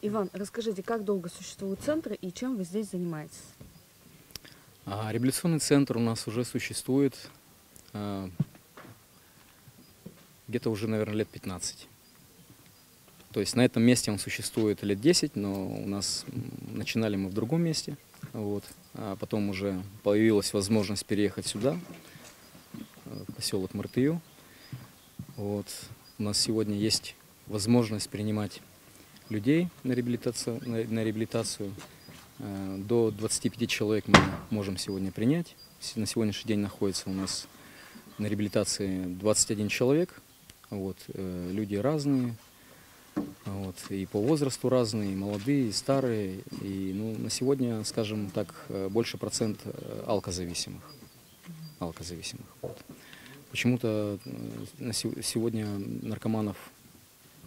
Иван, расскажите, как долго существует центр и чем вы здесь занимаетесь? Реабилитационный центр у нас уже существует а, где-то уже, наверное, лет 15. То есть на этом месте он существует лет 10, но у нас начинали мы в другом месте. Вот. А потом уже появилась возможность переехать сюда, в поселок Мартыю. Вот. У нас сегодня есть возможность принимать людей на реабилитацию. До 25 человек мы можем сегодня принять. На сегодняшний день находится у нас на реабилитации 21 человек. Вот. Люди разные, вот. И по возрасту разные, и молодые, и старые. И на сегодня, скажем так, больше процент алкозависимых. Вот. Почему-то сегодня наркоманов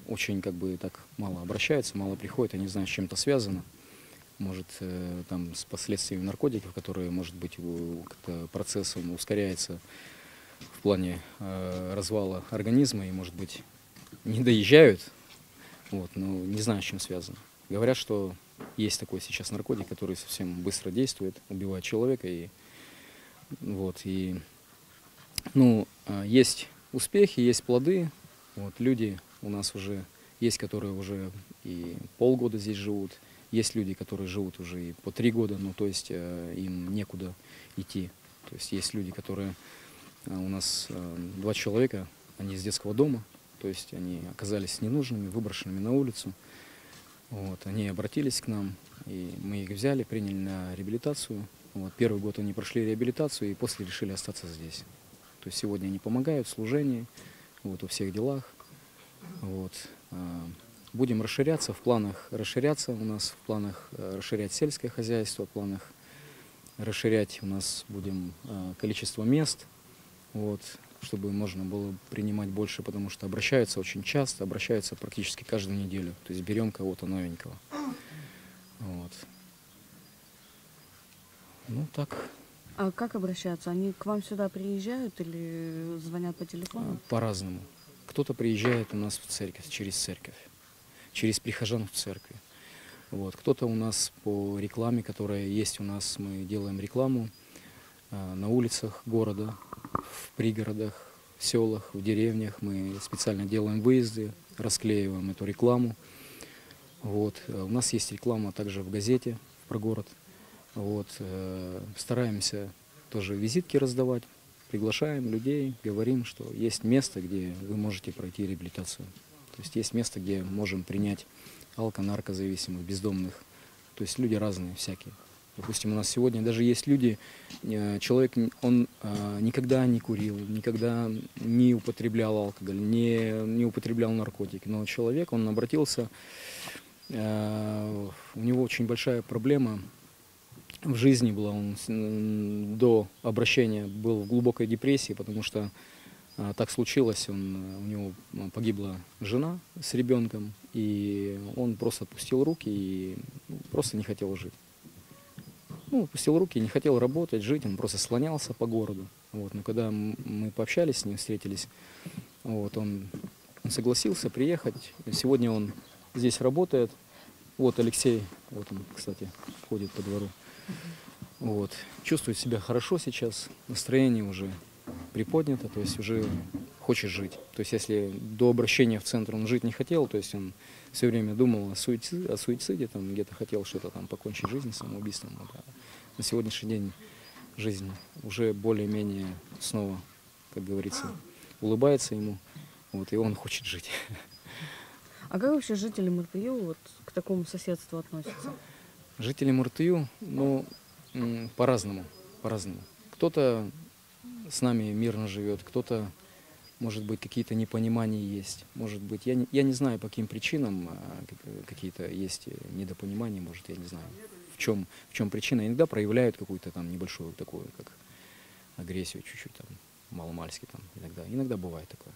очень так мало обращаются, мало приходят, я не знаю, с чем это связано. Может, там с последствиями наркотиков, которые, может быть, как-то процессом ускоряется в плане развала организма и, может быть, не доезжают. Вот, но не знаю, с чем связано. Говорят, что есть такой сейчас наркотик, который совсем быстро действует, убивает человека. Есть успехи, есть плоды. Вот, люди у нас уже есть, которые уже и полгода здесь живут. Есть люди, которые живут уже и по 3 года, то есть им некуда идти. То есть есть люди, которые у нас 2 человека, они из детского дома, то есть они оказались ненужными, выброшенными на улицу. Вот, они обратились к нам, и мы их взяли, приняли на реабилитацию. Вот, первый год они прошли реабилитацию и после решили остаться здесь. То есть сегодня они помогают в служении, вот, во всех делах. Вот. Будем расширяться, в планах расширяться у нас, в планах расширять сельское хозяйство, в планах расширять у нас будем количество мест, вот, чтобы можно было принимать больше, потому что обращаются очень часто, обращаются практически каждую неделю. То есть берем кого-то новенького. Вот. Так. А как обращаются? Они к вам сюда приезжают или звонят по телефону? По-разному. Кто-то приезжает у нас в церковь, через прихожан в церкви. Вот. Кто-то у нас по рекламе, которая есть у нас, мы делаем рекламу на улицах города, в пригородах, в селах, в деревнях. Мы специально делаем выезды, расклеиваем эту рекламу. Вот. У нас есть реклама также в газете про город. Вот. Стараемся тоже визитки раздавать, приглашаем людей, говорим, что есть место, где вы можете пройти реабилитацию. То есть есть место, где можем принять наркозависимых, бездомных. То есть люди разные, всякие. Допустим, у нас сегодня даже есть люди, человек, он никогда не курил, никогда не употреблял алкоголь, не употреблял наркотики. Но человек, он обратился, у него очень большая проблема в жизни была. Он до обращения был в глубокой депрессии, потому что так случилось, у него погибла жена с ребенком, и он просто отпустил руки и просто не хотел жить. Опустил руки, не хотел работать, жить, он просто слонялся по городу. Вот. Но когда мы пообщались с ним, встретились, вот, он согласился приехать. Сегодня он здесь работает. Вот Алексей, вот он, кстати, ходит по двору. Вот. Чувствует себя хорошо сейчас, настроение уже приподнято, то есть уже хочет жить. То есть если до обращения в центр он жить не хотел, то есть он все время думал о суициде, там где-то хотел что-то там покончить жизнь самоубийством. А на сегодняшний день жизнь уже более-менее снова, как говорится, улыбается ему, вот, и он хочет жить. А как вообще жители Мартыю к такому соседству относятся? Жители Мартыю, по-разному. Кто-то с нами мирно живет, кто-то, может быть, какие-то непонимания есть. Может быть, я не знаю, по каким причинам какие-то есть недопонимания, может, я не знаю, в чем причина. Иногда проявляют какую-то там небольшую такую, как агрессию чуть-чуть, там, маломальски там, иногда бывает такое.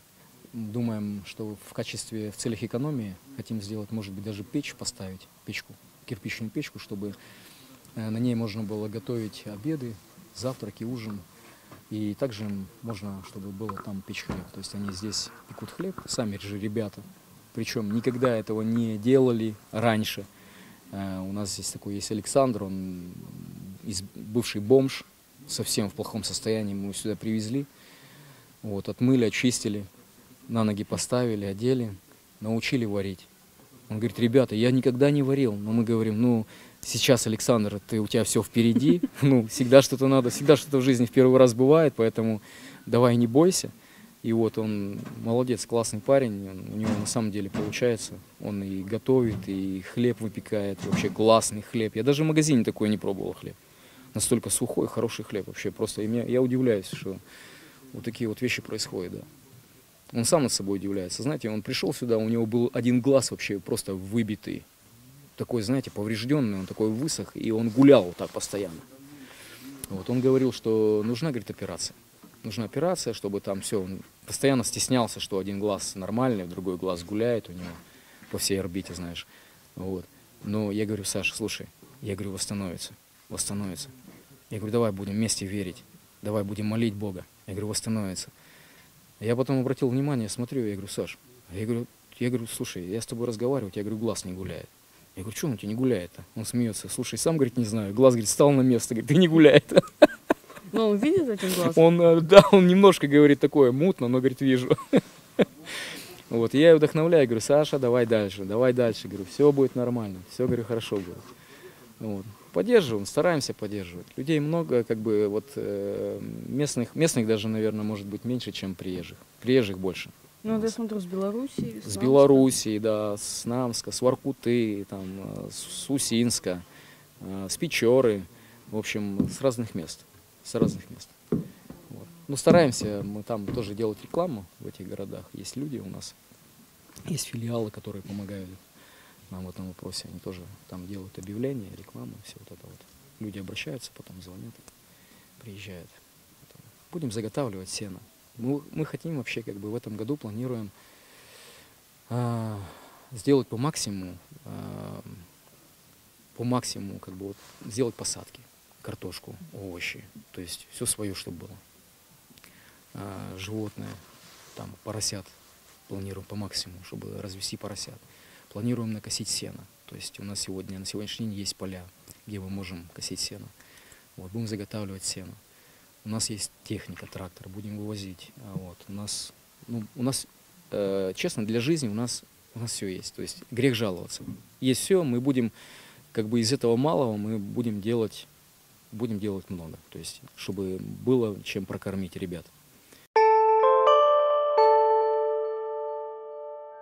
Думаем, что в целях экономии хотим сделать, может быть, даже печь поставить, кирпичную печку, чтобы на ней можно было готовить обеды, завтраки, ужин. И также можно, чтобы было там печь хлеб. То есть они здесь пекут хлеб, сами же ребята. Причем никогда этого не делали раньше. У нас здесь такой есть Александр, он бывший бомж, совсем в плохом состоянии, мы его сюда привезли. Вот, отмыли, очистили, на ноги поставили, одели, научили варить. Он говорит: ребята, я никогда не варил. Но мы говорим: ну, сейчас, Александр, у тебя все впереди, ну, всегда что-то надо, всегда что-то в жизни в первый раз бывает, поэтому давай не бойся. И вот он молодец, классный парень, у него на самом деле получается. Он и готовит, и хлеб выпекает, вообще классный хлеб. Я даже в магазине такой не пробовал хлеб. Настолько сухой, хороший хлеб вообще. Просто я удивляюсь, что вот такие вот вещи происходят, да. Он сам над собой удивляется. Знаете, он пришел сюда, у него был один глаз вообще просто выбитый. Такой, знаете, поврежденный, он такой высох, и он гулял вот так постоянно. Вот он говорил, что нужна, говорит, операция. Нужна операция, чтобы там все. Он постоянно стеснялся, что один глаз нормальный, другой глаз гуляет у него по всей орбите, знаешь. Вот. Но я говорю: Саша, слушай, я говорю, восстановится, восстановится. Я говорю: давай будем вместе верить, давай будем молить Бога. Я говорю: восстановится. Я потом обратил внимание, смотрю, я говорю: Саш, я говорю, слушай, я с тобой разговариваю, я говорю, глаз не гуляет. Я говорю: что он у тебя не гуляет-то? Он смеется: слушай, сам, говорит, не знаю. Глаз, говорит, встал на место, говорит, ты не гуляет. Но он видит этим глазом? Он, да, он немножко, говорит, такое мутно, но, говорит, вижу. Вот, я его вдохновляю, говорю: Саша, давай дальше, говорю, все будет нормально, все, говорю, хорошо будет. Вот. Поддерживаем, стараемся поддерживать. Людей много, как бы, вот, местных даже, наверное, может быть меньше, чем приезжих. Приезжих больше. Ну, вот я смотрю, с Белоруссии. С Белоруссии, да, с Намска, с Воркуты, там, с Усинска, с Печоры, в общем, с разных мест. С разных мест. Вот. Ну, стараемся мы там тоже делать рекламу в этих городах. Есть люди у нас, есть филиалы, которые помогают нам в этом вопросе. Они тоже там делают объявления, рекламу, все вот это вот. Люди обращаются, потом звонят, приезжают. Будем заготавливать сено. Мы хотим вообще, как бы в этом году планируем сделать по максимуму, как бы вот, сделать посадки, картошку, овощи, то есть все свое, чтобы было. Животные, там, поросят планируем по максимуму, чтобы развести поросят. Планируем накосить сено, то есть у нас на сегодняшний день есть поля, где мы можем косить сено. Вот, будем заготавливать сено. У нас есть техника, трактор, будем вывозить. Вот. У нас, честно, для жизни у нас все есть. То есть грех жаловаться. Есть все, мы будем, как бы из этого малого мы будем делать много. То есть, чтобы было чем прокормить ребят.